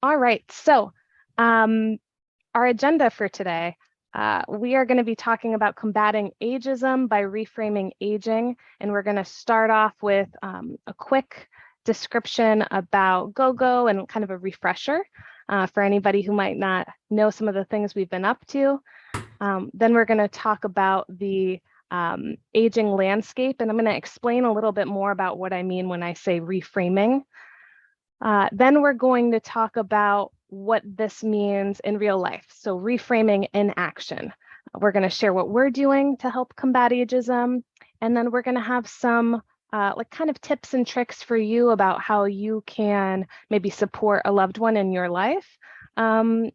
All right, so our agenda for today, we are going to be talking about combating ageism by reframing aging, and we're going to start off with a quick description about GoGo and kind of a refresher for anybody who might not know some of the things we've been up to. Then we're going to talk about the aging landscape, and I'm going to explain a little bit more about what I mean when I say reframing. Then we're going to talk about what this means in real life. So reframing in action. We're going to share what we're doing to help combat ageism. And then we're going to have some kind of tips and tricks for you about how you can maybe support a loved one in your life, through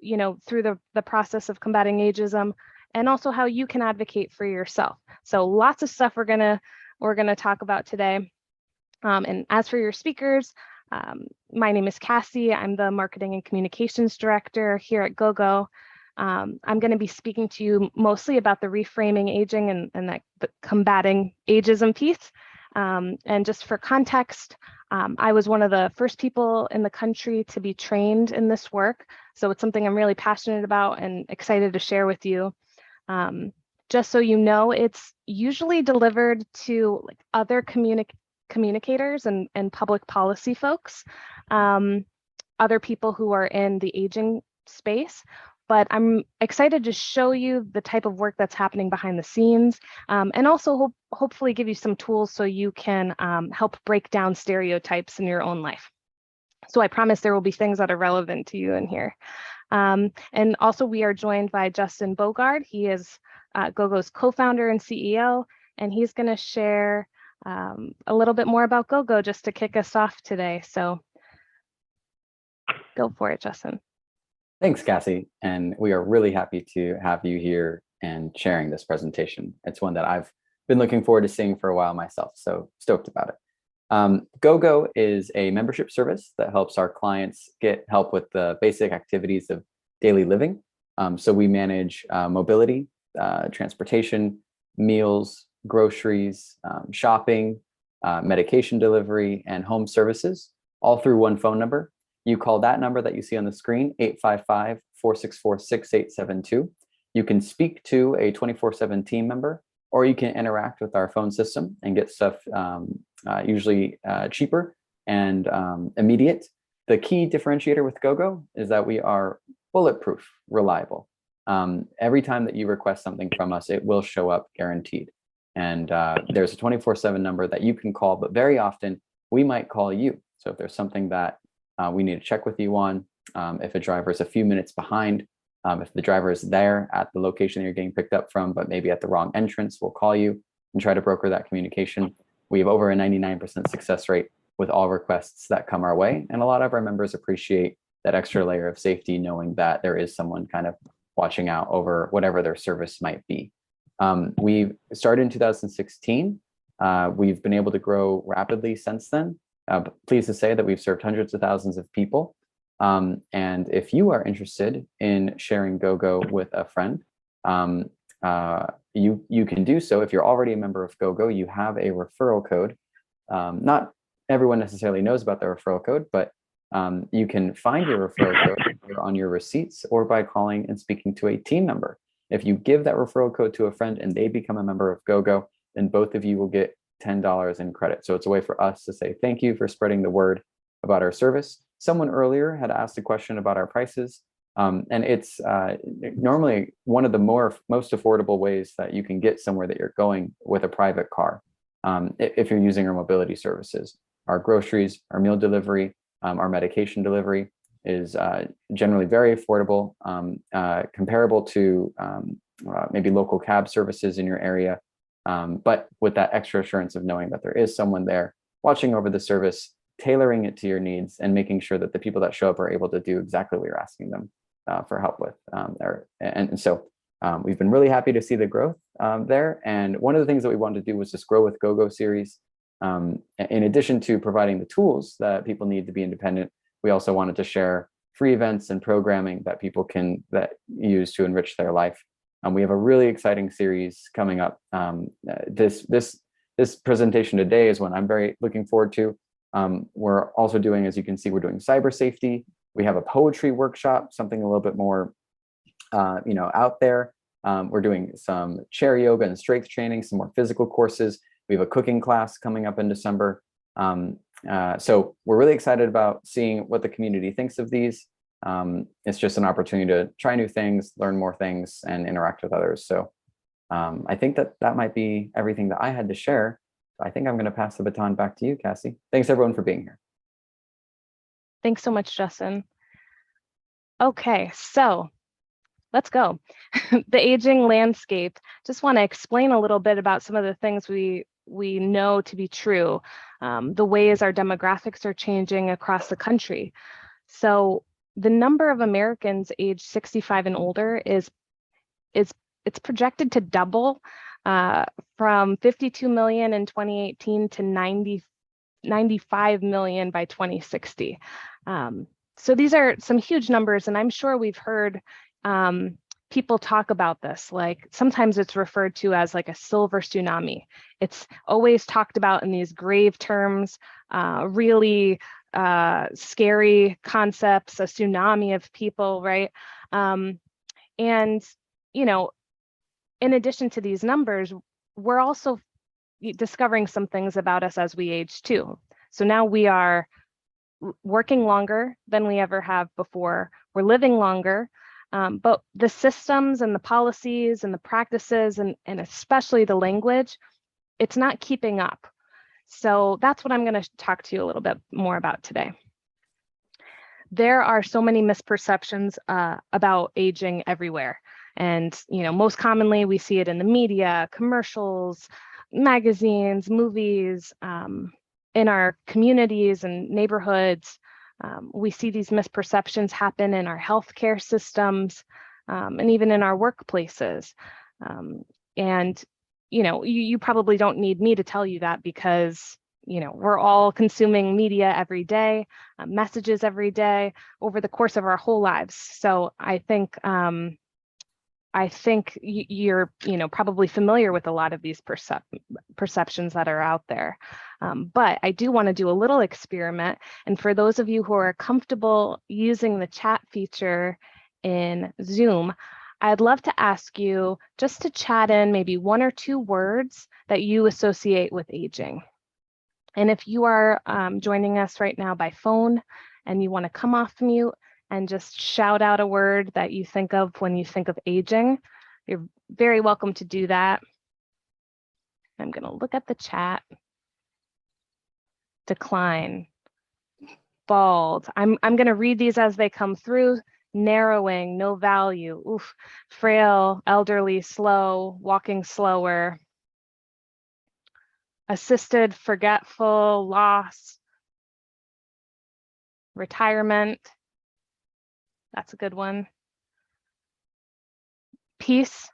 the process of combating ageism, and also how you can advocate for yourself. So lots of stuff we're gonna talk about today. And as for your speakers, my name is Cassie. I'm the Marketing and Communications Director here at GoGo. I'm going to be speaking to you mostly about the reframing aging and the combating ageism piece. And just for context, I was one of the first people in the country to be trained in this work. So it's something I'm really passionate about and excited to share with you. Just so you know, it's usually delivered to other communicators and public policy folks, other people who are in the aging space. But I'm excited to show you the type of work that's happening behind the scenes, and also hopefully give you some tools so you can help break down stereotypes in your own life. So I promise there will be things that are relevant to you in here. And also we are joined by Justin Bogard. He is GoGo's co-founder and CEO, and he's going to share a little bit more about GoGo just to kick us off today. So go for it, Justin. Thanks, Cassie. And we are really happy to have you here and sharing this presentation. It's one that I've been looking forward to seeing for a while myself, so stoked about it. GoGo is a membership service that helps our clients get help with the basic activities of daily living. So we manage mobility, transportation, meals, groceries, shopping, medication delivery, and home services, all through one phone number. You call that number that you see on the screen, 855-464-6872. You can speak to a 24/7 team member, or you can interact with our phone system and get stuff usually cheaper and immediate. The key differentiator with GoGo is that we are bulletproof, reliable. Every time that you request something from us, it will show up guaranteed. And there's a 24/7 number that you can call, but very often we might call you. So if there's something that we need to check with you on, if a driver is a few minutes behind, if the driver is there at the location that you're getting picked up from, but maybe at the wrong entrance, we'll call you and try to broker that communication. We have over a 99% success rate with all requests that come our way. And a lot of our members appreciate that extra layer of safety, knowing that there is someone kind of watching out over whatever their service might be. We started in 2016. We've been able to grow rapidly since then. Pleased to say that we've served hundreds of thousands of people. And if you are interested in sharing GoGo with a friend, you can do so. If you're already a member of GoGo, you have a referral code. Not everyone necessarily knows about the referral code, but you can find your referral code on your receipts or by calling and speaking to a team member. If you give that referral code to a friend and they become a member of GoGo, then both of you will get $10 in credit. So it's a way for us to say thank you for spreading the word about our service. Someone earlier had asked a question about our prices, and it's normally one of the most affordable ways that you can get somewhere that you're going with a private car if you're using our mobility services. Our groceries, our meal delivery, our medication delivery is generally very affordable, comparable to maybe local cab services in your area. But with that extra assurance of knowing that there is someone there watching over the service, tailoring it to your needs, and making sure that the people that show up are able to do exactly what you're asking them for help with. So we've been really happy to see the growth there. And one of the things that we wanted to do was this Grow with GoGo series. In addition to providing the tools that people need to be independent, we also wanted to share free events and programming that people can use to enrich their life. We have a really exciting series coming up. This presentation today is one I'm very looking forward to. We're also doing, as you can see, we're doing cyber safety We have a poetry workshop, something a little bit more, out there. We're doing some chair yoga and strength training, some more physical courses. We have a cooking class coming up in December. So we're really excited about seeing what the community thinks of these. It's just an opportunity to try new things, learn more things, and interact with others. So I think that might be everything that I had to share. I think I'm going to pass the baton back to you, Cassie. Thanks everyone for being here. Thanks so much, Justin. Okay, so let's go. The aging landscape. Just want to explain a little bit about some of the things we know to be true, the ways our demographics are changing across the country. So the number of Americans aged 65 and older is it's projected to double from 52 million in 2018 to 95 million by 2060. So these are some huge numbers, and I'm sure we've heard people talk about this. Like sometimes it's referred to as like a silver tsunami. It's always talked about in these grave terms, really scary concepts, a tsunami of people, right? And, in addition to these numbers, we're also discovering some things about us as we age too. So now we are working longer than we ever have before. We're living longer, but the systems and the policies and the practices and especially the language, it's not keeping up. So that's what I'm going to talk to you a little bit more about today. There are so many misperceptions about aging everywhere. And, most commonly we see it in the media, commercials, magazines, movies, in our communities and neighborhoods. We see these misperceptions happen in our healthcare systems, and even in our workplaces. And, you probably don't need me to tell you that because, we're all consuming media every day, messages every day over the course of our whole lives. So I think you're, probably familiar with a lot of these perceptions that are out there. But I do want to do a little experiment. And for those of you who are comfortable using the chat feature in Zoom, I'd love to ask you just to chat in maybe 1 or 2 words that you associate with aging. And if you are joining us right now by phone and you want to come off mute and just shout out a word that you think of when you think of aging, you're very welcome to do that. I'm going to look at the chat. Decline, bald. I'm going to read these as they come through. Narrowing, no value, oof, frail, elderly, slow, walking slower. Assisted, forgetful, loss, retirement. That's a good one. Peace.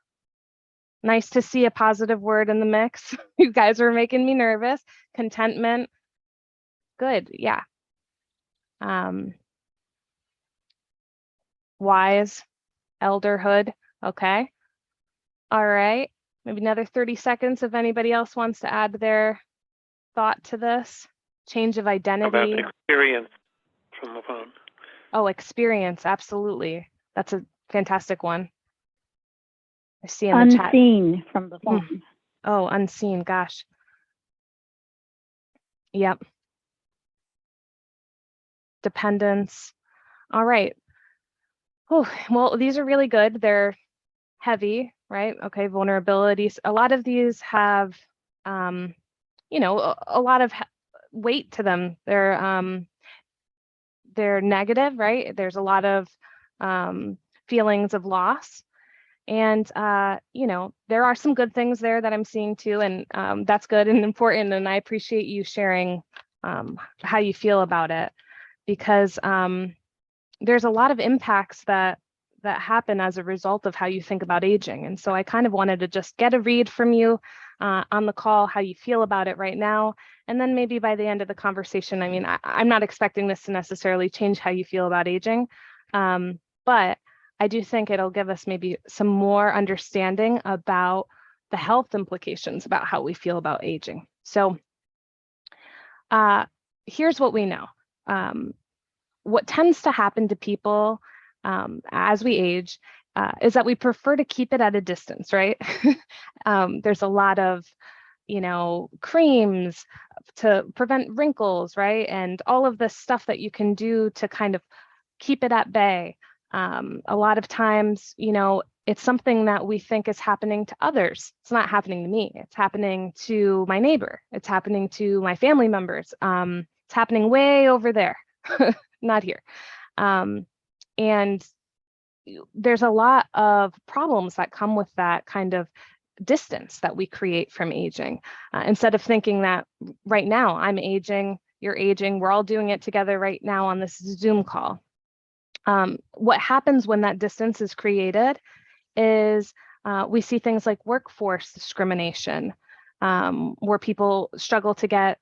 Nice to see a positive word in the mix. You guys are making me nervous. Contentment. Good, yeah. Wise, elderhood. Okay. All right. Maybe another 30 seconds if anybody else wants to add their thought to this. Change of identity. About experience from the phone. Oh, experience. Absolutely. That's a fantastic one. I see in the chat. Unseen from the phone. Oh, unseen. Gosh. Yep. Dependence. All right. Oh, well, these are really good. They're heavy, right? Okay, vulnerabilities. A lot of these have, a lot of weight to them. They're negative, right? There's a lot of feelings of loss. And, there are some good things there that I'm seeing too. And that's good and important. And I appreciate you sharing how you feel about it, because there's a lot of impacts that happen as a result of how you think about aging. And so I kind of wanted to just get a read from you on the call, how you feel about it right now. And then maybe by the end of the conversation, I mean, I'm not expecting this to necessarily change how you feel about aging, but I do think it'll give us maybe some more understanding about the health implications about how we feel about aging. So here's what we know. what tends to happen to people as we age is that we prefer to keep it at a distance, right? There's a lot of, creams to prevent wrinkles, right? And all of this stuff that you can do to kind of keep it at bay. A lot of times, it's something that we think is happening to others. It's not happening to me. It's happening to my neighbor. It's happening to my family members. It's happening way over there, not here. And there's a lot of problems that come with that kind of distance that we create from aging. Instead of thinking that right now I'm aging, you're aging, we're all doing it together right now on this Zoom call. What happens when that distance is created is we see things like workforce discrimination, where people struggle to get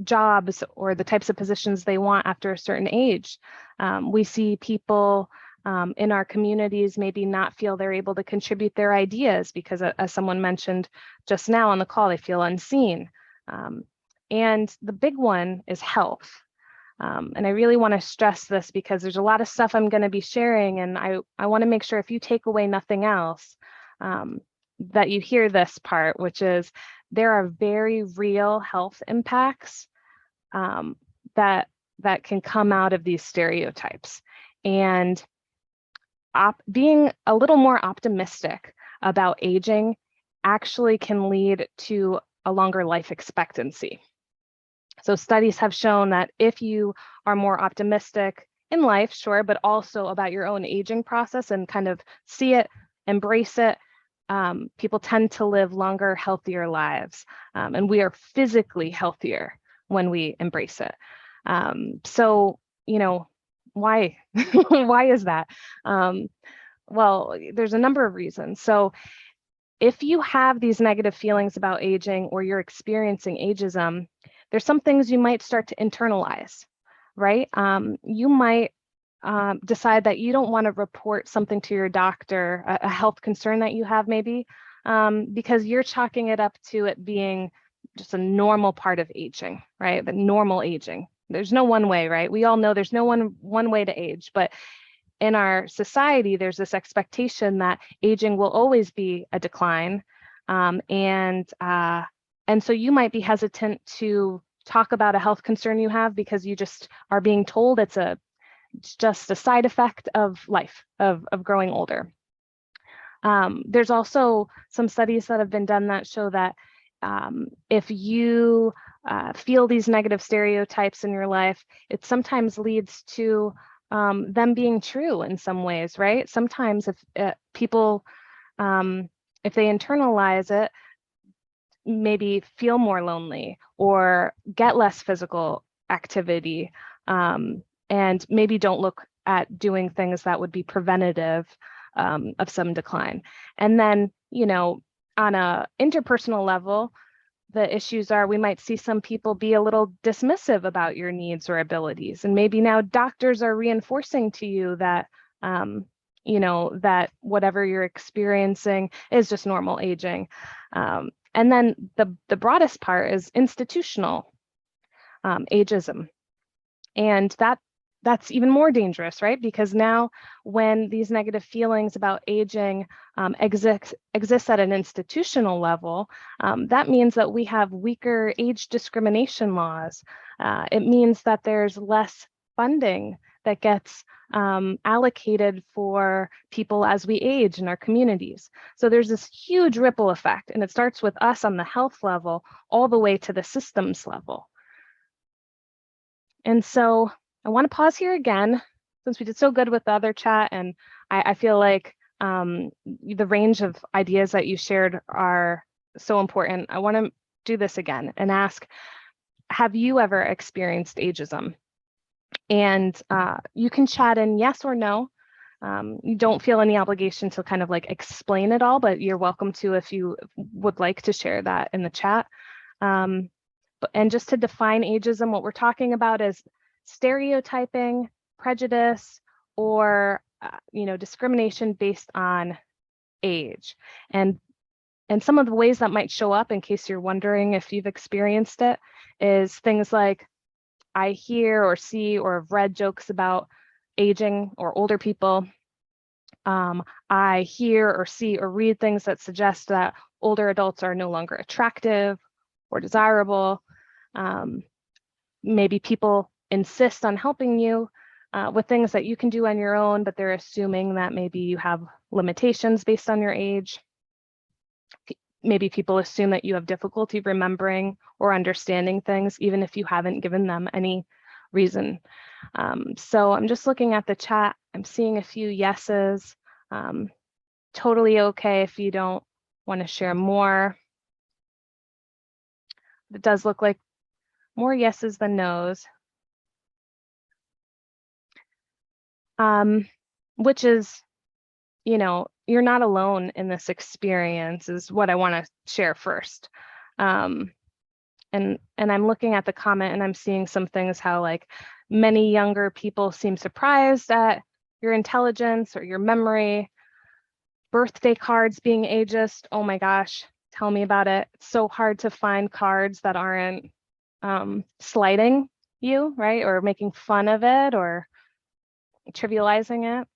jobs or the types of positions they want after a certain age. We see people in our communities maybe not feel they're able to contribute their ideas because, as someone mentioned just now on the call, they feel unseen. And the big one is health. And I really want to stress this because there's a lot of stuff I'm going to be sharing, and I want to make sure if you take away nothing else, that you hear this part, which is there are very real health impacts that can come out of these stereotypes. And being a little more optimistic about aging actually can lead to a longer life expectancy. So studies have shown that if you are more optimistic in life, sure, but also about your own aging process and kind of see it, embrace it, people tend to live longer, healthier lives. And we are physically healthier when we embrace it. So, why? Why is that? Well, there's a number of reasons. So if you have these negative feelings about aging or you're experiencing ageism, there's some things you might start to internalize, right? You might decide that you don't want to report something to your doctor, a health concern that you have maybe, because you're chalking it up to it being just a normal part of aging, right? The normal aging. There's no one way, right? We all know there's no one way to age, but in our society, there's this expectation that aging will always be a decline. And so you might be hesitant to talk about a health concern you have because you just are being told it's just a side effect of life, of growing older. There's also some studies that have been done that show that if you feel these negative stereotypes in your life, it sometimes leads to them being true in some ways, right? Sometimes if people, if they internalize it, maybe feel more lonely or get less physical activity, and maybe don't look at doing things that would be preventative of some decline. And then, on a interpersonal level, the issues are we might see some people be a little dismissive about your needs or abilities. And maybe now doctors are reinforcing to you that, that whatever you're experiencing is just normal aging. And then the broadest part is institutional ageism. And that's even more dangerous, right? Because now when these negative feelings about aging exist at an institutional level, that means that we have weaker age discrimination laws. It means that there's less funding that gets allocated for people as we age in our communities. So there's this huge ripple effect, and it starts with us on the health level all the way to the systems level. And so I want to pause here again, since we did so good with the other chat, and I feel like the range of ideas that you shared are so important. I want to do this again and ask, have you ever experienced ageism? And you can chat in yes or no. You don't feel any obligation to kind of like explain it all, but you're welcome to if you would like to share that in the chat. And just to define ageism, what we're talking about is stereotyping, prejudice, or discrimination based on age. And some of the ways that might show up, in case you're wondering if you've experienced it, is things like I hear or see or have read jokes about aging or older people. I hear or see or read things that suggest that older adults are no longer attractive or desirable. Maybe people insist on helping you with things that you can do on your own, but they're assuming that maybe you have limitations based on your age. Maybe people assume that you have difficulty remembering or understanding things, even if you haven't given them any reason. So I'm just looking at the chat. I'm seeing a few yeses. Totally okay if you don't want to share more. It does look like more yeses than nos. Which is, you know, you're not alone in this experience is what I want to share first. And I'm looking at the comment and I'm seeing some things how like many younger people seem surprised at your intelligence or your memory. Birthday cards being ageist, oh my gosh, tell me about it. It's so hard to find cards that aren't slighting you, right? Or making fun of it or trivializing it.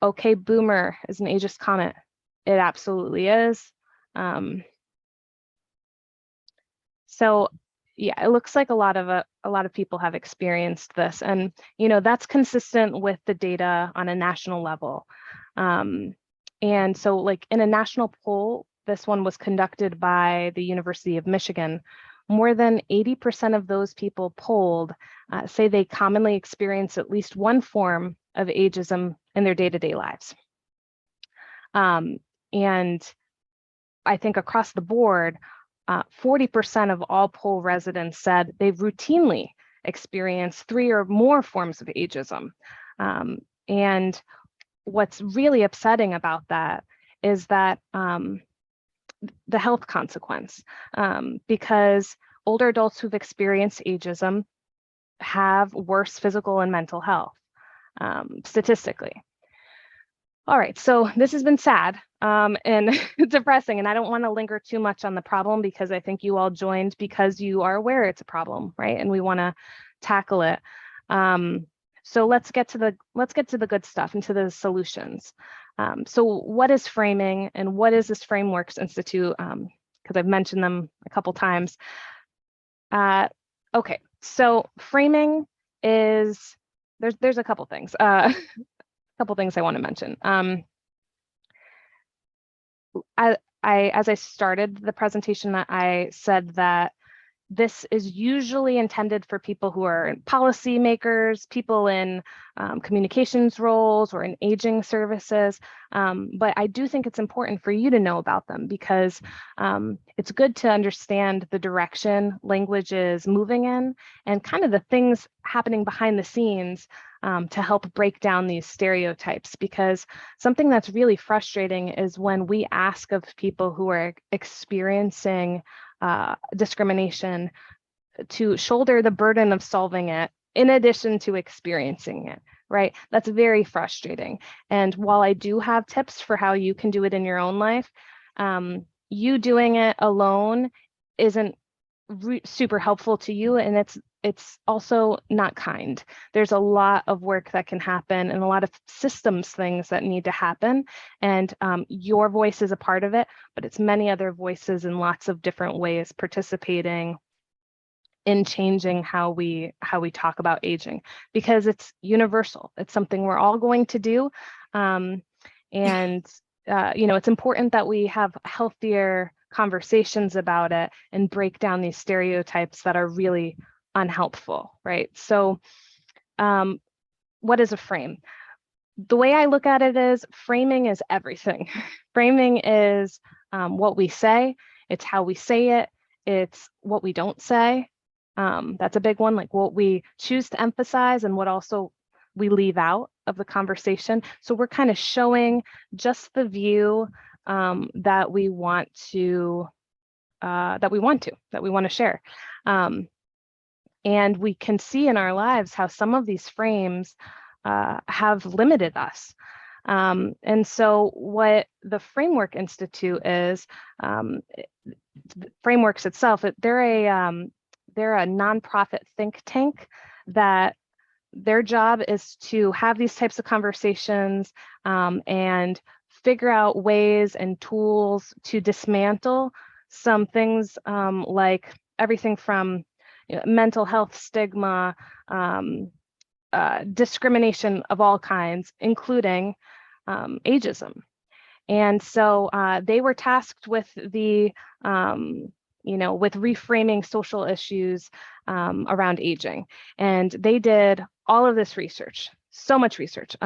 Okay, boomer is an ageist comment. It absolutely is. So yeah, it looks like a lot of people have experienced this, and you know that's consistent with the data on a national level. And so, like in a national poll, this one was conducted by the University of Michigan. More than 80% of those people polled say they commonly experience at least one form of ageism in their day-to-day lives. And I think across the board, 40% of all poll residents said they've routinely experienced 3 or more forms of ageism. And what's really upsetting about that is that the health consequence, because older adults who've experienced ageism have worse physical and mental health, statistically. All right, so this has been sad and depressing, and I don't want to linger too much on the problem because I think you all joined because you are aware it's a problem, right? And we want to tackle it. So let's get to the good stuff and to the solutions. So what is framing and what is this Frameworks Institute? Because I've mentioned them a couple times. Okay, so framing is there's a couple things. Couple things I want to mention. As I started the presentation, I said that this is usually intended for people who are policymakers, people in communications roles or in aging services. But I do think it's important for you to know about them because it's good to understand the direction language is moving in and kind of the things happening behind the scenes to help break down these stereotypes, because something that's really frustrating is when we ask of people who are experiencing discrimination to shoulder the burden of solving it in addition to experiencing it, right? That's very frustrating. And while I do have tips for how you can do it in your own life, you doing it alone isn't super helpful to you, and it's also not kind. There's a lot of work that can happen and a lot of systems things that need to happen, and your voice is a part of it, but it's many other voices in lots of different ways participating in changing how we talk about aging, because it's universal. It's something we're all going to do, and you know, it's important that we have healthier conversations about it and break down these stereotypes that are really unhelpful, right? So what is a frame? The way I look at it is framing is everything. Framing is what we say, it's how we say it, it's what we don't say. That's a big one, like what we choose to emphasize and what also we leave out of the conversation. So we're kind of showing just the view that we want to share. And we can see in our lives how some of these frames have limited us. And so what the Framework Institute is, Frameworks itself, they're a nonprofit think tank that their job is to have these types of conversations and figure out ways and tools to dismantle some things like everything from mental health stigma, discrimination of all kinds, including ageism. And so they were tasked with with reframing social issues around aging. And they did all of this research, so much research.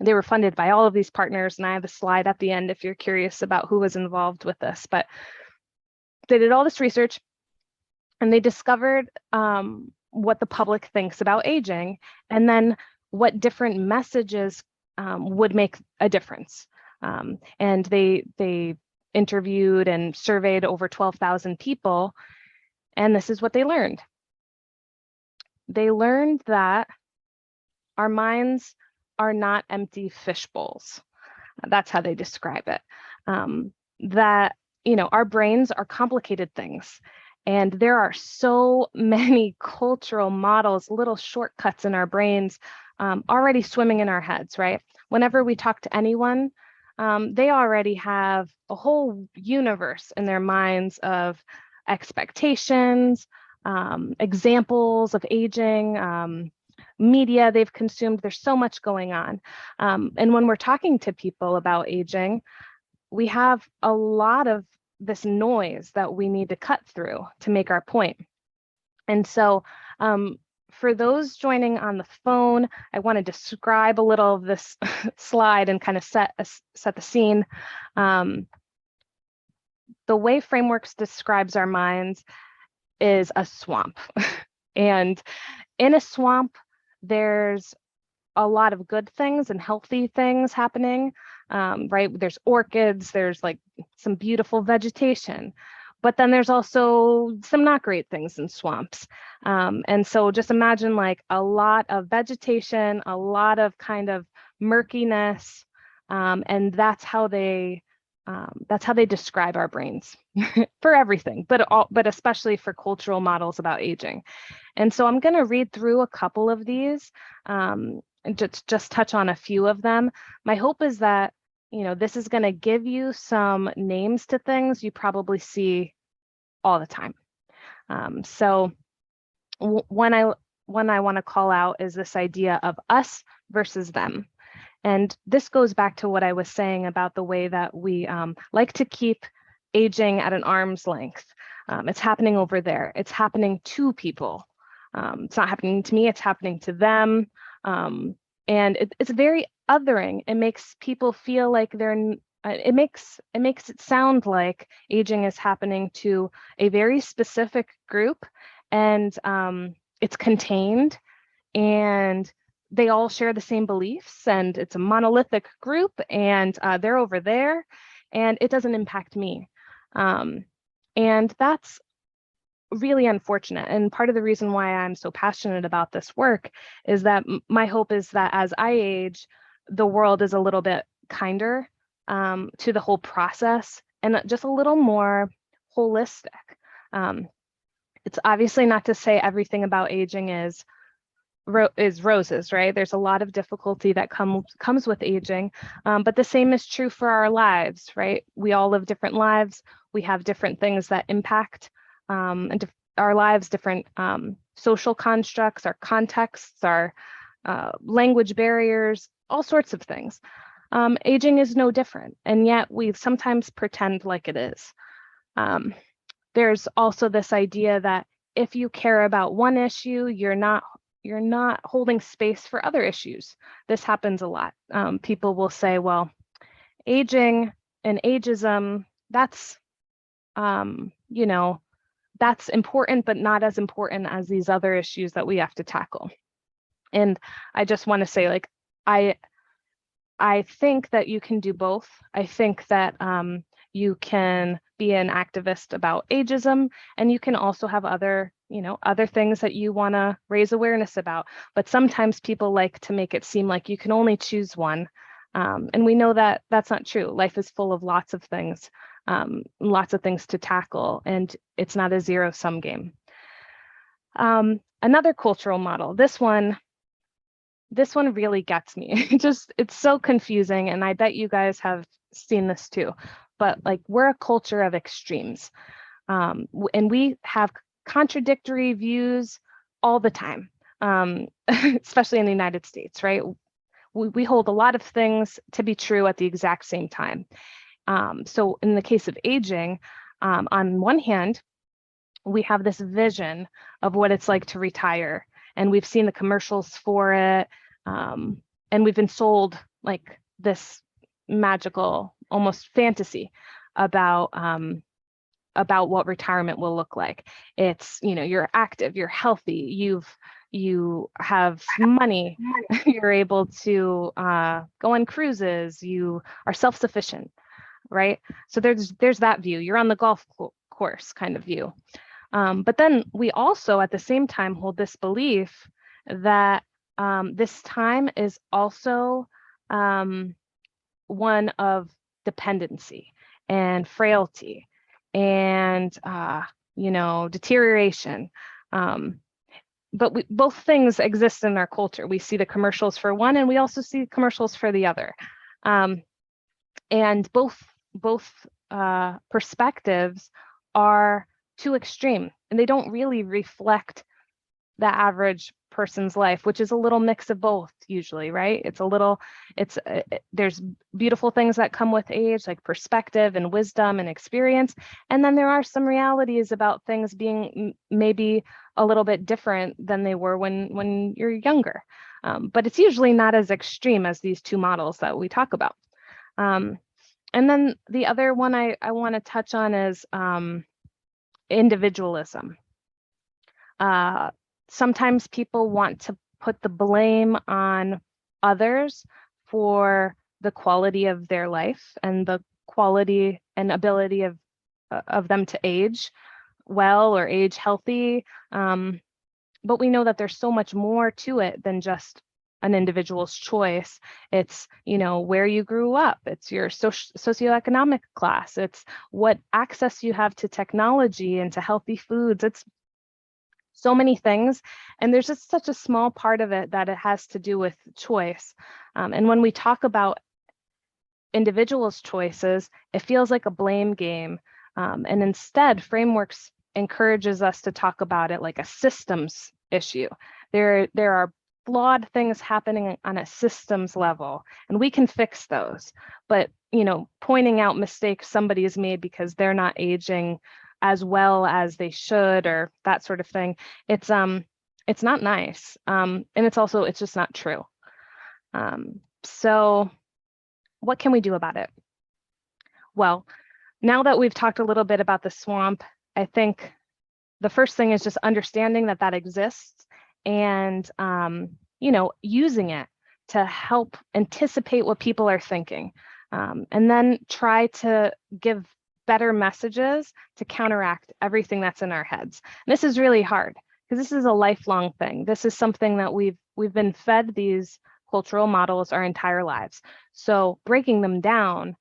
They were funded by all of these partners, and I have a slide at the end if you're curious about who was involved with this. But they did all this research, and they discovered what the public thinks about aging, and then what different messages would make a difference. And they interviewed and surveyed over 12,000 people, and this is what they learned. They learned that our minds are not empty fish bowls. That's how they describe it. That, our brains are complicated things. And there are so many cultural models, little shortcuts in our brains already swimming in our heads, right? Whenever we talk to anyone, they already have a whole universe in their minds of expectations, examples of aging, media they've consumed. There's so much going on. And when we're talking to people about aging, we have a lot of this noise that we need to cut through to make our point. And so for those joining on the phone, I want to describe a little of this slide and kind of set the scene. The way Frameworks describes our minds is a swamp. And in a swamp, there's a lot of good things and healthy things happening, right? There's orchids, there's like some beautiful vegetation, but then there's also some not great things in swamps. And so just imagine like a lot of vegetation, a lot of kind of murkiness, and that's how they describe our brains for everything, but especially for cultural models about aging. And so I'm going to read through a couple of these and just touch on a few of them. My hope is that this is going to give you some names to things you probably see all the time. So one I want to call out is this idea of us versus them. And this goes back to what I was saying about the way that we like to keep aging at an arm's length. It's happening over there. It's happening to people. It's not happening to me, it's happening to them. And it's very othering. It makes people feel like it makes it sound like aging is happening to a very specific group, and it's contained, and they all share the same beliefs, and it's a monolithic group, and they're over there, and it doesn't impact me. And that's really unfortunate. And part of the reason why I'm so passionate about this work is that my hope is that as I age, the world is a little bit kinder to the whole process and just a little more holistic. It's obviously not to say everything about aging is roses, right? There's a lot of difficulty that comes with aging, but the same is true for our lives, right? We all live different lives. We have different things that impact our lives, different social constructs, our contexts, our language barriers, all sorts of things. Aging is no different, and yet we sometimes pretend like it is. There's also this idea that if you care about one issue, you're not holding space for other issues. This happens a lot. People will say, well, aging and ageism, that's that's important, but not as important as these other issues that we have to tackle. And I just want to say, like, I think that you can do both. I think that you can be an activist about ageism, and you can also have other things that you want to raise awareness about. But sometimes people like to make it seem like you can only choose one. And we know that that's not true. Life is full of lots of things to tackle, and it's not a zero-sum game. Another cultural model, this one really gets me. It's so confusing, and I bet you guys have seen this too. But like, we're a culture of extremes, and we have contradictory views all the time, especially in the United States, right? We hold a lot of things to be true at the exact same time. So in the case of aging, on one hand, we have this vision of what it's like to retire, and we've seen the commercials for it, and we've been sold like this magical, almost fantasy about what retirement will look like. It's, you're active, you're healthy, you have money, you're able to go on cruises, you are self-sufficient, right? So there's that view. You're on the golf course kind of view. But then we also at the same time hold this belief that this time is also one of dependency and frailty and deterioration. But both things exist in our culture. We see the commercials for one, and we also see commercials for the other. And both perspectives are too extreme, and they don't really reflect the average person's life, which is a little mix of both usually, right? There's beautiful things that come with age, like perspective and wisdom and experience. And then there are some realities about things being maybe a little bit different than they were when you're younger. But it's usually not as extreme as these two models that we talk about. And then the other one I want to touch on is individualism. Sometimes people want to put the blame on others for the quality of their life and the quality and ability of them to age well or age healthy. But we know that there's so much more to it than just an individual's choice. It's, where you grew up. It's your socioeconomic class. It's what access you have to technology and to healthy foods. It's so many things. And there's just such a small part of it that it has to do with choice. And when we talk about individuals' choices, it feels like a blame game. And instead, frameworks encourages us to talk about it like a systems issue. There are flawed things happening on a systems level, and we can fix those. But, pointing out mistakes somebody has made because they're not aging as well as they should, or that sort of thing, it's not nice. And it's just not true. So what can we do about it? Well, now that we've talked a little bit about the swamp, I think the first thing is just understanding that exists and, using it to help anticipate what people are thinking. And then try to give better messages to counteract everything that's in our heads. And this is really hard because this is a lifelong thing. This is something that we've been fed these cultural models our entire lives. So breaking them down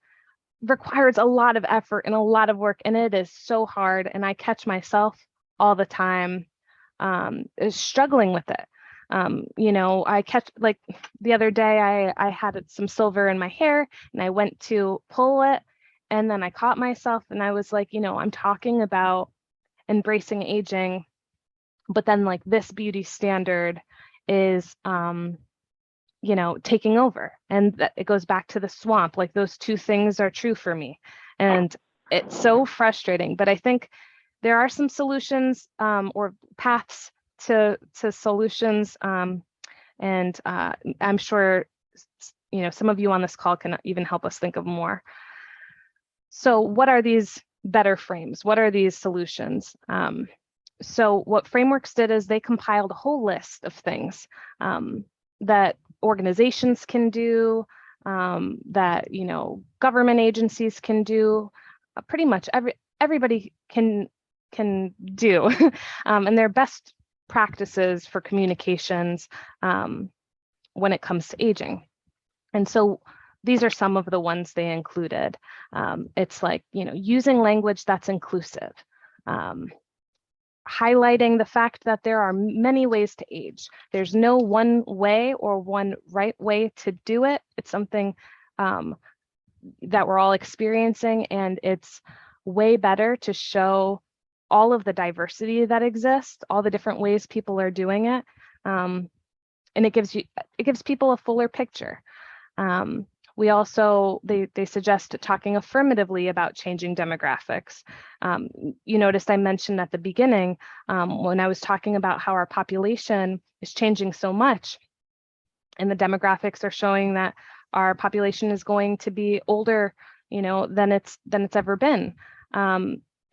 requires a lot of effort and a lot of work, and it is so hard. And I catch myself all the time struggling with it. I catch, like the other day, I had some silver in my hair and I went to pull it, and then I caught myself and I was like, I'm talking about embracing aging, but then like this beauty standard is, taking over. And it goes back to the swamp. Like those two things are true for me. And it's so frustrating, but I think there are some solutions or paths to solutions. And I'm sure, some of you on this call can even help us think of more. So what are these better frames? What are these solutions? So what Frameworks did is they compiled a whole list of things that organizations can do, that government agencies can do, pretty much everybody can do, and they're best practices for communications when it comes to aging. And so these are some of the ones they included. It's like, using language that's inclusive, highlighting the fact that there are many ways to age. There's no one way or one right way to do it. It's something that we're all experiencing, and it's way better to show all of the diversity that exists, all the different ways people are doing it, and it gives people a fuller picture. We also, they suggest talking affirmatively about changing demographics. You noticed I mentioned at the beginning when I was talking about how our population is changing so much, and the demographics are showing that our population is going to be older, than it's ever been.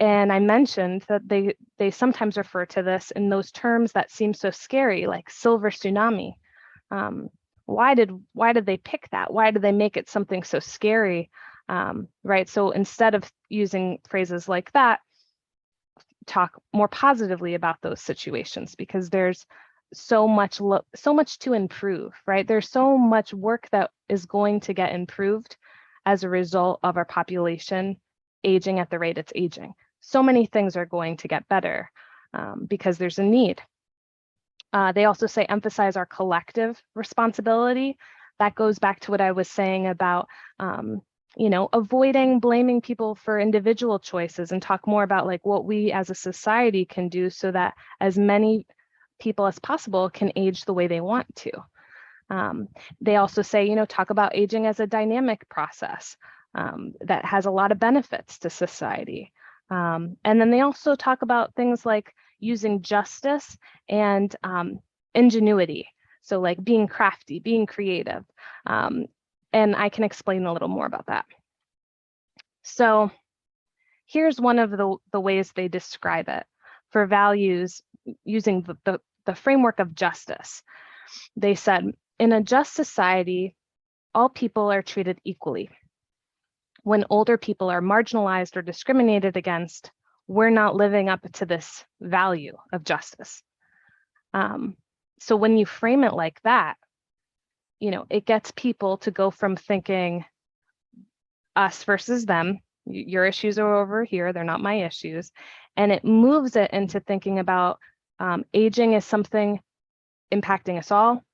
And I mentioned that they sometimes refer to this in those terms that seem so scary, like silver tsunami. Why did they pick that? Why did they make it something so scary? Right. So instead of using phrases like that, talk more positively about those situations, because there's so much to improve, right? There's so much work that is going to get improved as a result of our population aging at the rate it's aging. So many things are going to get better because there's a need. They also say emphasize our collective responsibility. That goes back to what I was saying about, avoiding blaming people for individual choices, and talk more about like what we as a society can do so that as many people as possible can age the way they want to. They also say, talk about aging as a dynamic process that has a lot of benefits to society. And then they also talk about things like using justice and ingenuity. So like being crafty, being creative. And I can explain a little more about that. So here's one of the ways they describe it for values using the framework of justice. They said, in a just society, all people are treated equally. When older people are marginalized or discriminated against, we're not living up to this value of justice. So when you frame it like that, it gets people to go from thinking us versus them, your issues are over here, they're not my issues, and it moves it into thinking about aging is something impacting us all.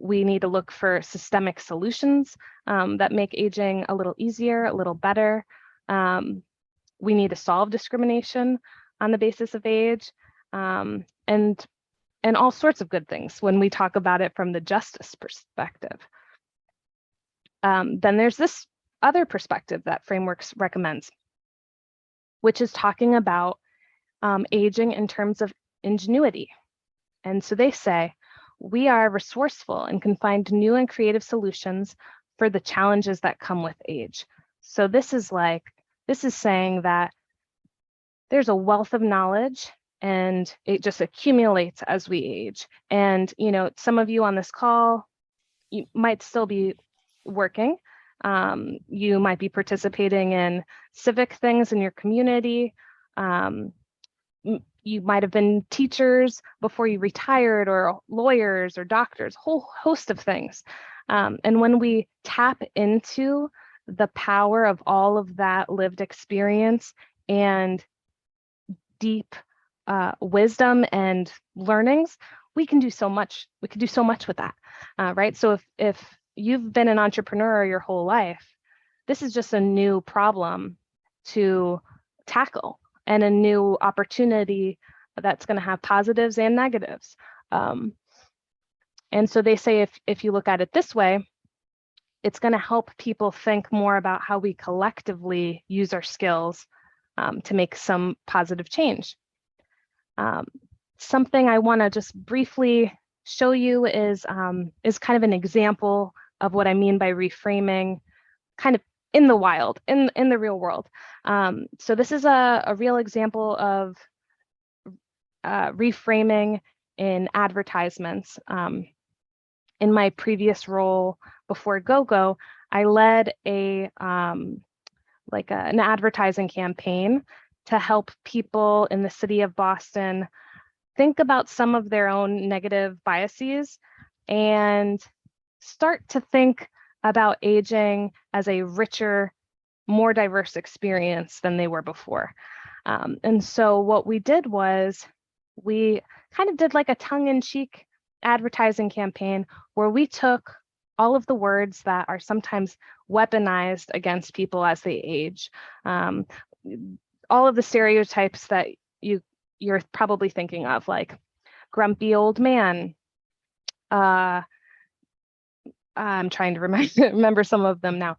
We need to look for systemic solutions that make aging a little easier, a little better. We need to solve discrimination on the basis of age, and all sorts of good things when we talk about it from the justice perspective. Then there's this other perspective that frameworks recommends, which is talking about aging in terms of ingenuity. And so they say, we are resourceful and can find new and creative solutions for the challenges that come with age. So this is saying that there's a wealth of knowledge and it just accumulates as we age. And, some of you on this call, you might still be working. You might be participating in civic things in your community. You might have been teachers before you retired, or lawyers or doctors, a whole host of things. And when we tap into the power of all of that lived experience and deep wisdom and learnings, we can do so much. We could do so much with that, right? So if you've been an entrepreneur your whole life, this is just a new problem to tackle and a new opportunity that's going to have positives and negatives. And so they say if you look at it this way, it's going to help people think more about how we collectively use our skills to make some positive change. Something I want to just briefly show you is kind of an example of what I mean by reframing, kind of in the wild, in the real world. So this is a real example of reframing in advertisements. In my previous role before GoGo, I led an advertising campaign to help people in the city of Boston think about some of their own negative biases and start to think about aging as a richer, more diverse experience than they were before. And so what we did was we kind of did like a tongue-in-cheek advertising campaign where we took all of the words that are sometimes weaponized against people as they age. All of the stereotypes that you're probably thinking of, like grumpy old man. I'm trying to remember some of them now.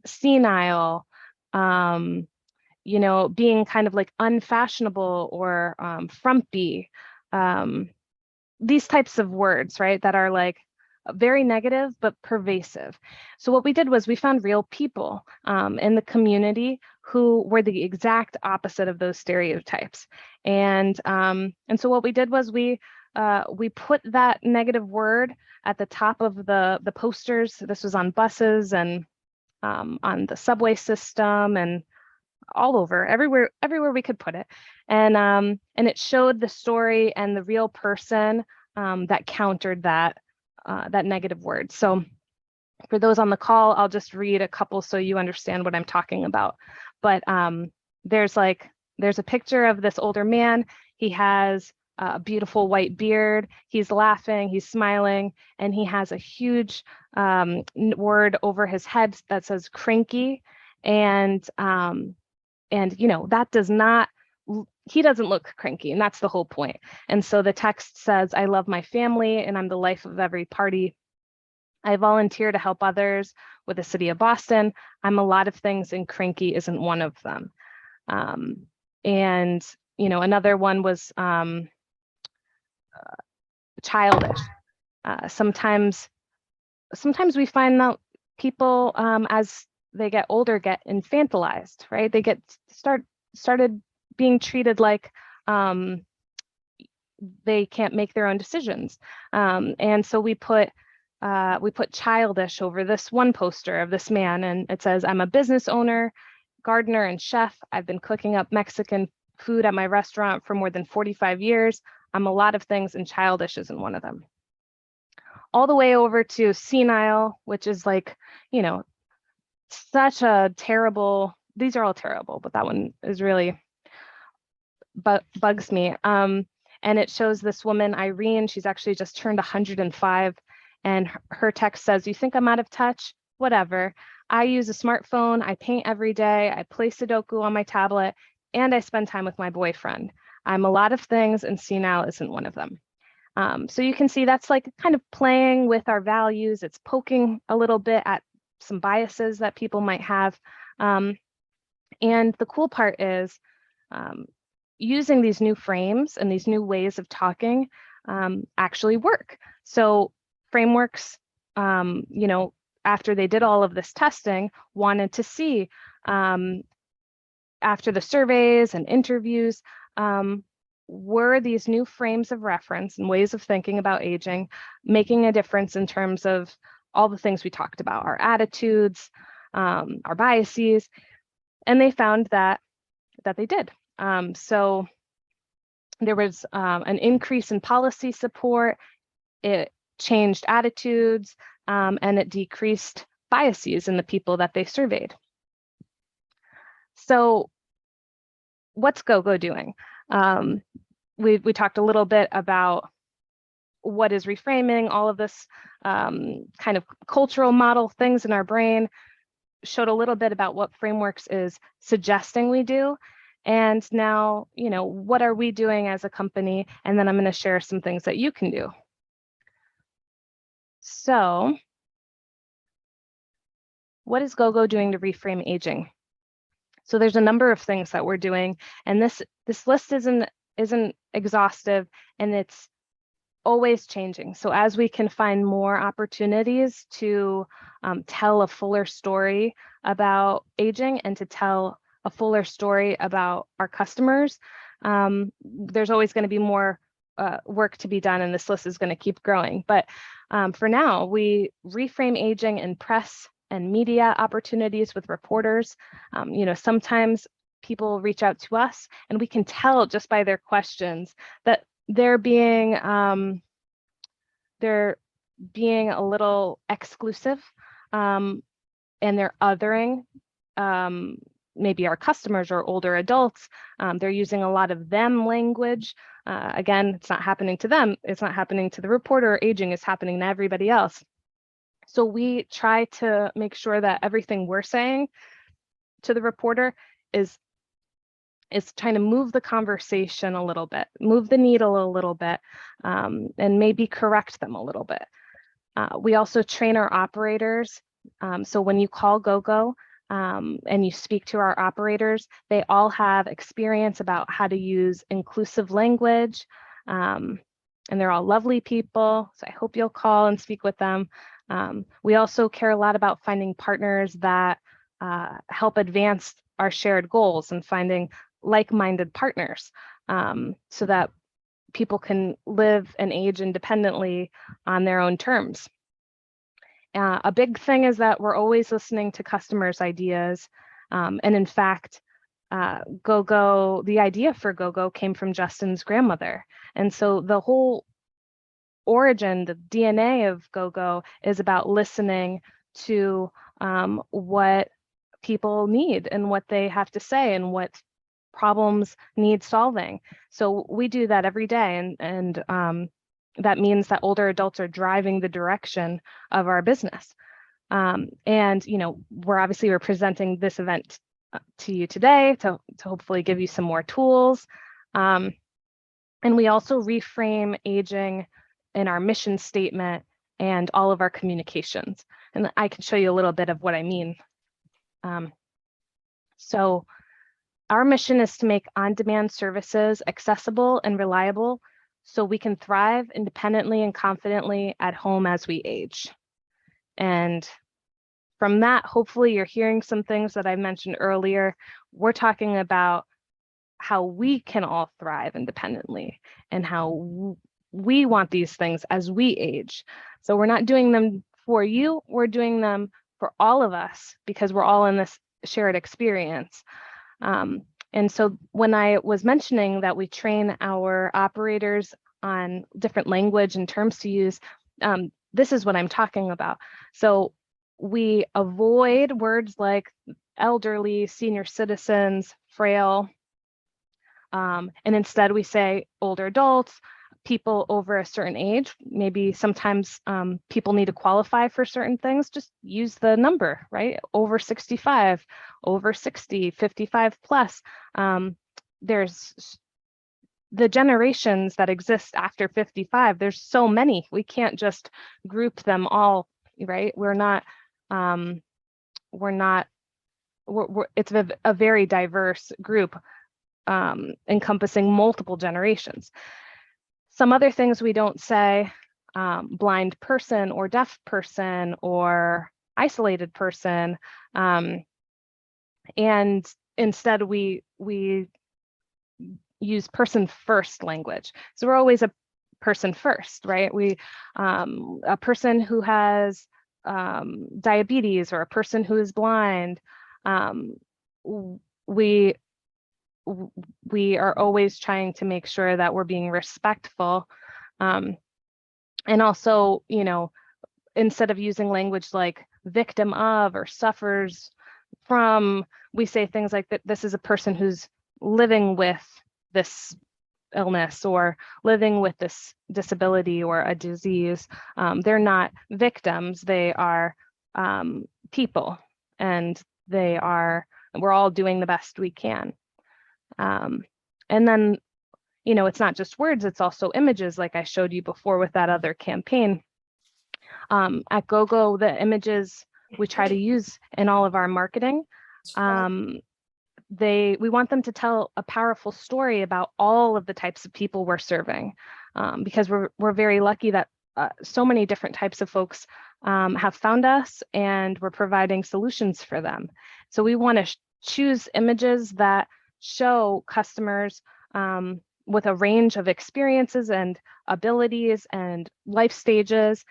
Senile, being kind of like unfashionable or frumpy. These types of words, right, that are like very negative but pervasive. So what we did was we found real people in the community who were the exact opposite of those stereotypes. And so what we did was we put that negative word at the top of the posters. This was on buses and on the subway system and all over, everywhere we could put it. And it showed the story and the real person that countered that negative word. So for those on the call, I'll just read a couple so you understand what I'm talking about. But there's a picture of this older man. He has a beautiful white beard. He's laughing, he's smiling, and he has a huge word over his head that says cranky. And that does not, he doesn't look cranky, and that's the whole point. And so the text says, I love my family and I'm the life of every party. I volunteer to help others with the city of Boston. I'm a lot of things and cranky isn't one of them. Another one was childish. Sometimes we find that people, as they get older, get infantilized, right? They get started being treated like they can't make their own decisions. And so we put childish over this one poster of this man, and it says, I'm a business owner, gardener, and chef. I've been cooking up Mexican food at my restaurant for more than 45 years. I'm a lot of things, and childish isn't one of them. All the way over to senile, which is like, such a terrible, these are all terrible, but that one is really bugs me. And it shows this woman, Irene, she's actually just turned 105, and her text says, you think I'm out of touch? Whatever. I use a smartphone, I paint every day, I play Sudoku on my tablet, and I spend time with my boyfriend. I'm a lot of things, and senile isn't one of them. So you can see that's like kind of playing with our values. It's poking a little bit at some biases that people might have. And the cool part is using these new frames and these new ways of talking actually work. So frameworks, after they did all of this testing, wanted to see after the surveys and interviews, were these new frames of reference and ways of thinking about aging making a difference in terms of all the things we talked about, our attitudes, our biases, and they found that they did. So there was an increase in policy support, it changed attitudes, and it decreased biases in the people that they surveyed. So what's GoGo doing? We talked a little bit about what is reframing, all of this kind of cultural model things in our brain, showed a little bit about what frameworks is suggesting we do. And now, what are we doing as a company? And then I'm going to share some things that you can do. So what is GoGo doing to reframe aging? So there's a number of things that we're doing, and this list isn't exhaustive, and it's always changing. So as we can find more opportunities to tell a fuller story about aging and to tell a fuller story about our customers, there's always going to be more work to be done, and this list is going to keep growing. But for now, we reframe aging in press and media opportunities with reporters. Sometimes people reach out to us and we can tell just by their questions that they're being a little exclusive, and they're othering maybe our customers or older adults, they're using a lot of them language. Again, it's not happening to them. It's not happening to the reporter. Aging is happening to everybody else. So we try to make sure that everything we're saying to the reporter is trying to move the conversation a little bit, move the needle a little bit, and maybe correct them a little bit. We also train our operators. So when you call GoGo and you speak to our operators, they all have experience about how to use inclusive language. And they're all lovely people. So I hope you'll call and speak with them. We also care a lot about finding partners that help advance our shared goals and finding like-minded partners so that people can live and age independently on their own terms. A big thing is that we're always listening to customers' ideas. And in fact, GoGo, the idea for GoGo came from Justin's grandmother. And so the whole origin, the DNA of GoGo is about listening to what people need and what they have to say and what problems need solving. So we do that every day, and that means that older adults are driving the direction of our business. And we're presenting this event to you today to hopefully give you some more tools. And we also reframe aging in our mission statement and all of our communications. And I can show you a little bit of what I mean. So our mission is to make on-demand services accessible and reliable so we can thrive independently and confidently at home as we age. And from that, hopefully you're hearing some things that I mentioned earlier. We're talking about how we can all thrive independently and how we want these things as we age. So we're not doing them for you, we're doing them for all of us because we're all in this shared experience. And so when I was mentioning that we train our operators on different language and terms to use, this is what I'm talking about. So we avoid words like elderly, senior citizens, frail, and instead we say older adults, people over a certain age. Maybe sometimes people need to qualify for certain things. Just use the number, right? Over 65, over 60, 55 plus. There's the generations that exist after 55. There's so many. We can't just group them all, right? It's a very diverse group encompassing multiple generations. Some other things we don't say, blind person or deaf person or isolated person. And instead we use person first language. So we're always a person first, right? A person who has diabetes or a person who is blind, we are always trying to make sure that we're being respectful. And also, instead of using language like victim of or suffers from, we say things like that this is a person who's living with this illness or living with this disability or a disease. They're not victims, they are people, and we're all doing the best we can. And then, it's not just words, it's also images like I showed you before with that other campaign. At GoGo, the images we try to use in all of our marketing, we want them to tell a powerful story about all of the types of people we're serving, because we're very lucky that so many different types of folks have found us and we're providing solutions for them. So we want to choose images that show customers with a range of experiences and abilities and life stages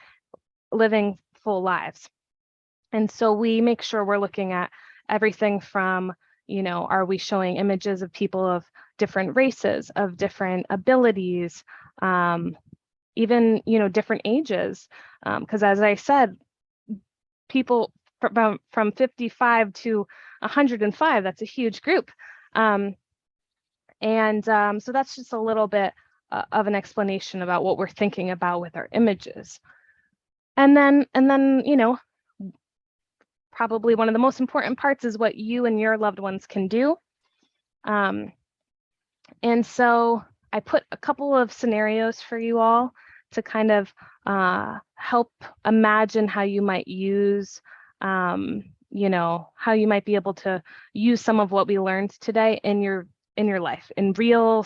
living full lives. And so we make sure we're looking at everything from, are we showing images of people of different races, of different abilities, even, different ages? Because as I said, people from 55 to 105, that's a huge group. So that's just a little bit of an explanation about what we're thinking about with our images. And then, probably one of the most important parts is what you and your loved ones can do. And so I put a couple of scenarios for you all to kind of help imagine how you might use, how you might be able to use some of what we learned today in your life, in real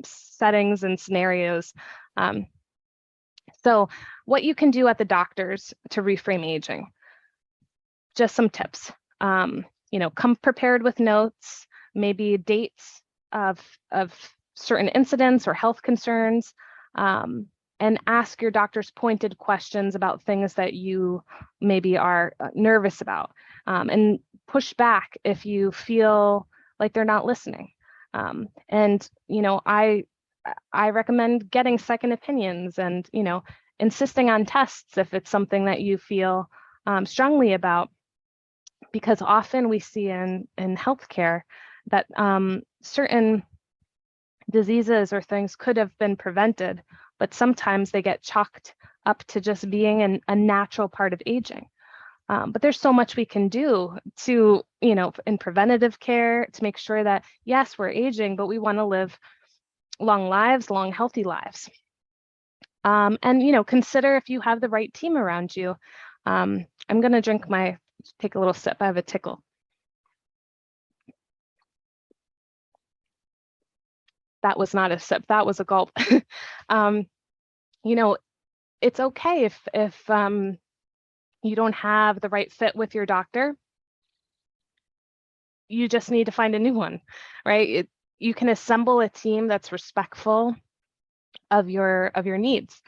settings and scenarios. So what you can do at the doctor's to reframe aging. Just some tips. Come prepared with notes, maybe dates of certain incidents or health concerns, and ask your doctors pointed questions about things that you maybe are nervous about, and push back if you feel like they're not listening. I recommend getting second opinions and, insisting on tests if it's something that you feel strongly about, because often we see in healthcare that certain diseases or things could have been prevented, but sometimes they get chalked up to just being a natural part of aging. But there's so much we can do to, in preventative care to make sure that, yes, we're aging, but we want to live long lives, long, healthy lives. And, consider if you have the right team around you. I'm going to take a little sip. I have a tickle. That was not a sip. That was a gulp. It's okay if you don't have the right fit with your doctor. You just need to find a new one, right? You can assemble a team that's respectful of your needs.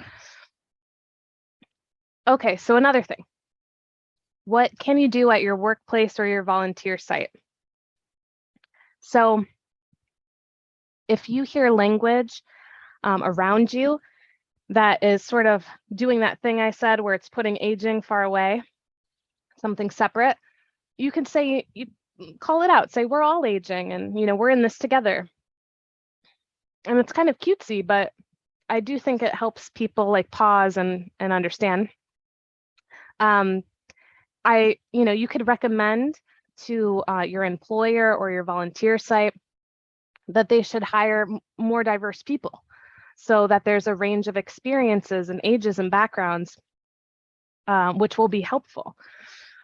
Okay, so another thing. What can you do at your workplace or your volunteer site? So if you hear language around you that is sort of doing that thing I said where it's putting aging far away, something separate, you can say, you call it out, say we're all aging and we're in this together. And it's kind of cutesy, but I do think it helps people like pause and understand. You could recommend to your employer or your volunteer site that they should hire more diverse people so that there's a range of experiences and ages and backgrounds, which will be helpful.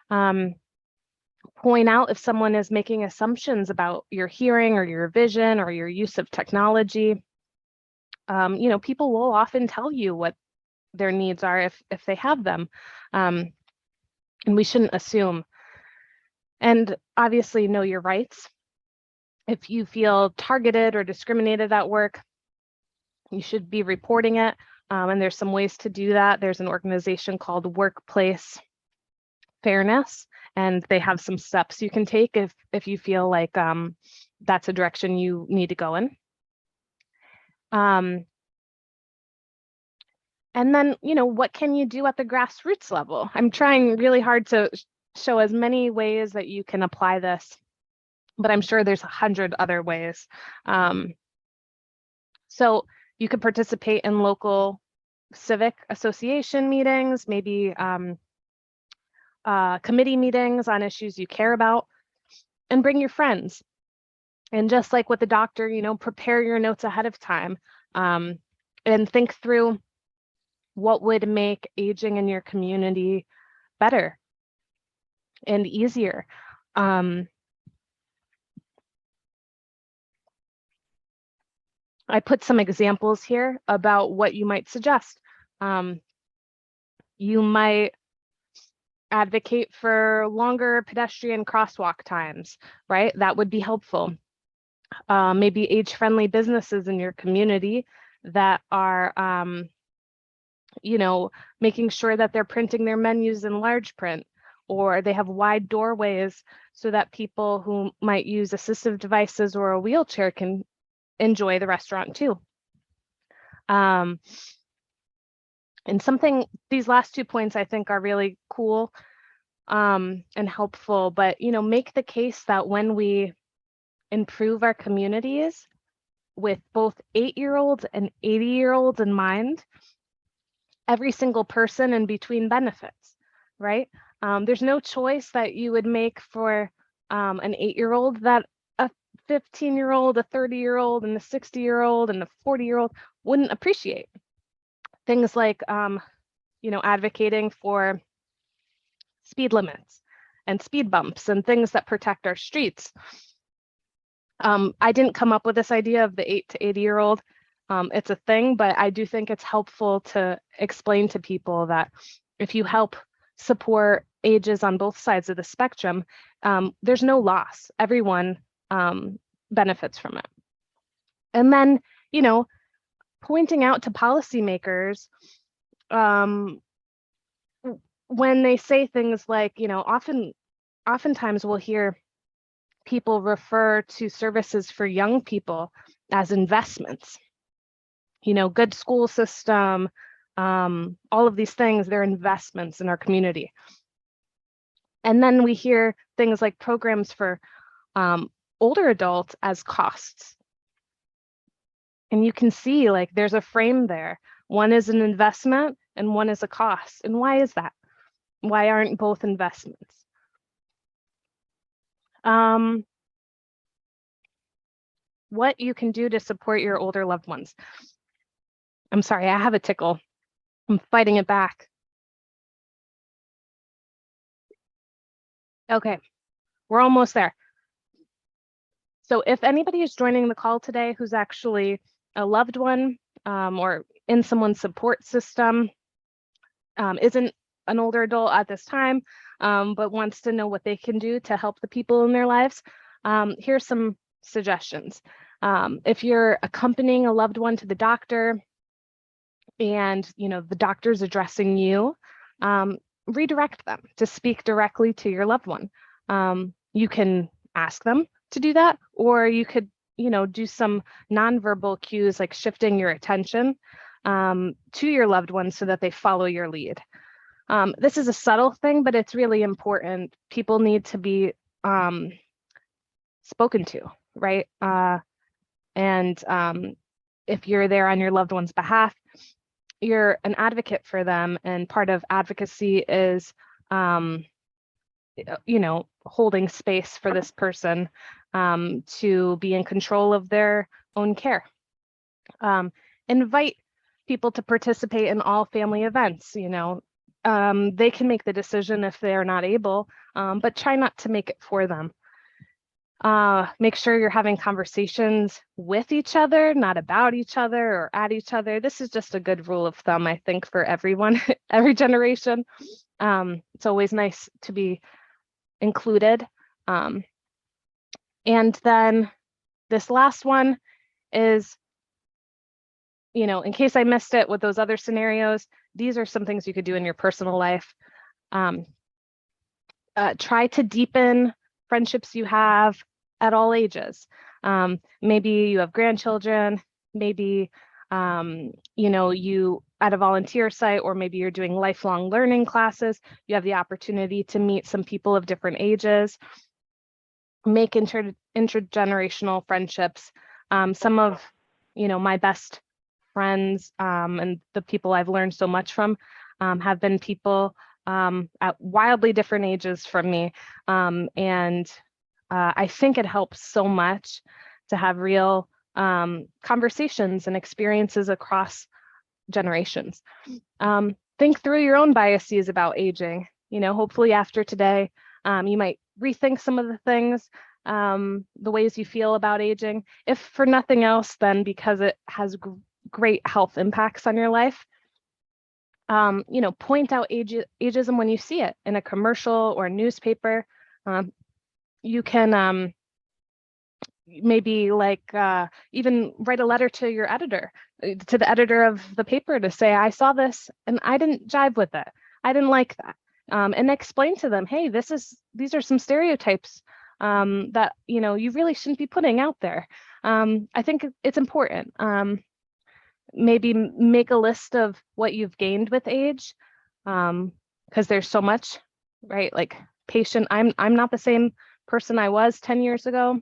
Point out if someone is making assumptions about your hearing or your vision or your use of technology. People will often tell you what their needs are if they have them. And we shouldn't assume. And obviously know your rights. If you feel targeted or discriminated at work, you should be reporting it. And there's some ways to do that. There's an organization called Workplace Fairness, and they have some steps you can take if you feel like that's a direction you need to go in. And then, what can you do at the grassroots level? I'm trying really hard to show as many ways that you can apply this, but I'm sure there's 100 other ways. So you could participate in local civic association meetings, maybe committee meetings on issues you care about, and bring your friends. And just like with the doctor, prepare your notes ahead of time, and think through what would make aging in your community better and easier. I put some examples here about what you might suggest. You might advocate for longer pedestrian crosswalk times, right? That would be helpful. Maybe age-friendly businesses in your community that are making sure that they're printing their menus in large print, or they have wide doorways so that people who might use assistive devices or a wheelchair can enjoy the restaurant too. And these last 2 points I think are really cool. and helpful, but make the case that when we improve our communities with both 8-year-olds and 80-year-olds in mind, every single person in between benefits, right? There's no choice that you would make for an 8-year-old that a 15-year-old, a 30-year-old, and a 60-year-old and a 40-year-old wouldn't appreciate. Things like, advocating for speed limits and speed bumps and things that protect our streets. I didn't come up with this idea of the 8 to 80-year-old. It's a thing, but I do think it's helpful to explain to people that if you help support ages on both sides of the spectrum, there's no loss. Everyone benefits from it. And then, pointing out to policymakers when they say things like, oftentimes we'll hear people refer to services for young people as investments. Good school system, all of these things, they're investments in our community. And then we hear things like programs for older adults as costs. And you can see there's a frame there. One is an investment and one is a cost. And why is that? Why aren't both investments? What you can do to support your older loved ones. I'm sorry, I have a tickle. I'm fighting it back. Okay, we're almost there. So if anybody is joining the call today who's actually a loved one or in someone's support system, isn't an older adult at this time, but wants to know what they can do to help the people in their lives, here's some suggestions. If you're accompanying a loved one to the doctor and the doctor's addressing you, redirect them to speak directly to your loved one. You can ask them to do that, or you could do some nonverbal cues like shifting your attention to your loved one so that they follow your lead. This is a subtle thing, but it's really important. People need to be spoken to, right? And if you're there on your loved one's behalf, you're an advocate for them. And part of advocacy is, holding space for this person to be in control of their own care. Invite people to participate in all family events. They can make the decision if they're not able, but try not to make it for them. Make sure you're having conversations with each other, not about each other or at each other. This is just a good rule of thumb, I think, for everyone, every generation. It's always nice to be included. And then this last one is, in case I missed it with those other scenarios, these are some things you could do in your personal life. Try to deepen friendships you have at all ages. Maybe you have grandchildren, maybe you at a volunteer site, or maybe you're doing lifelong learning classes, you have the opportunity to meet some people of different ages. Make intergenerational friendships. Some of my best friends and the people I've learned so much from have been people at wildly different ages from me. And I think it helps so much to have real conversations and experiences across generations. Think through your own biases about aging. Hopefully after today, you might rethink some of the things, the ways you feel about aging. If for nothing else, then because it has great health impacts on your life. Point out ageism when you see it in a commercial or a newspaper. You can maybe even write a letter to your editor, to the editor of the paper, to say, I saw this and I didn't jive with it. I didn't like that. And explain to them, hey, these are some stereotypes that you really shouldn't be putting out there. I think it's important. Maybe make a list of what you've gained with age, because there's so much right? Like patient, I'm not the same person I was 10 years ago.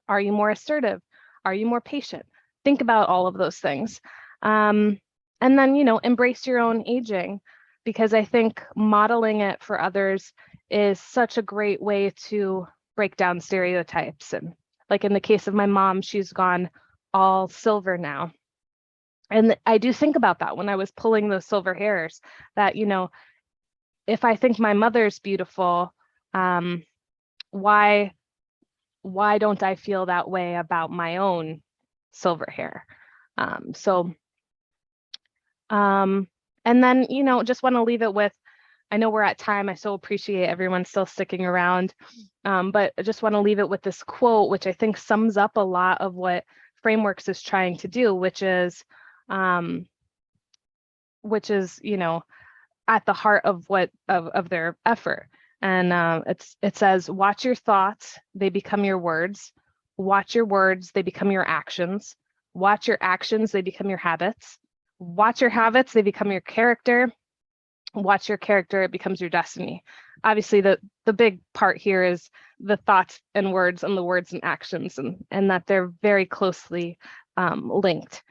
Are you more assertive? Are you more patient? Think about all of those things. And then, embrace your own aging, because I think modeling it for others is such a great way to break down stereotypes. And like in the case of my mom, she's gone all silver now. And I do think about that when I was pulling those silver hairs, that, if I think my mother's beautiful, why don't I feel that way about my own silver hair? And then, just want to leave it with, I know we're at time. I so appreciate everyone still sticking around. But I just want to leave it with this quote, which I think sums up a lot of what Frameworks is trying to do, which is, at the heart of of their effort. And it says, watch your thoughts, they become your words. Watch your words, they become your actions. Watch your actions, they become your habits. Watch your habits, they become your character. Watch your character, it becomes your destiny. Obviously, the big part here is the thoughts and words, and the words and actions, and that they're very closely linked.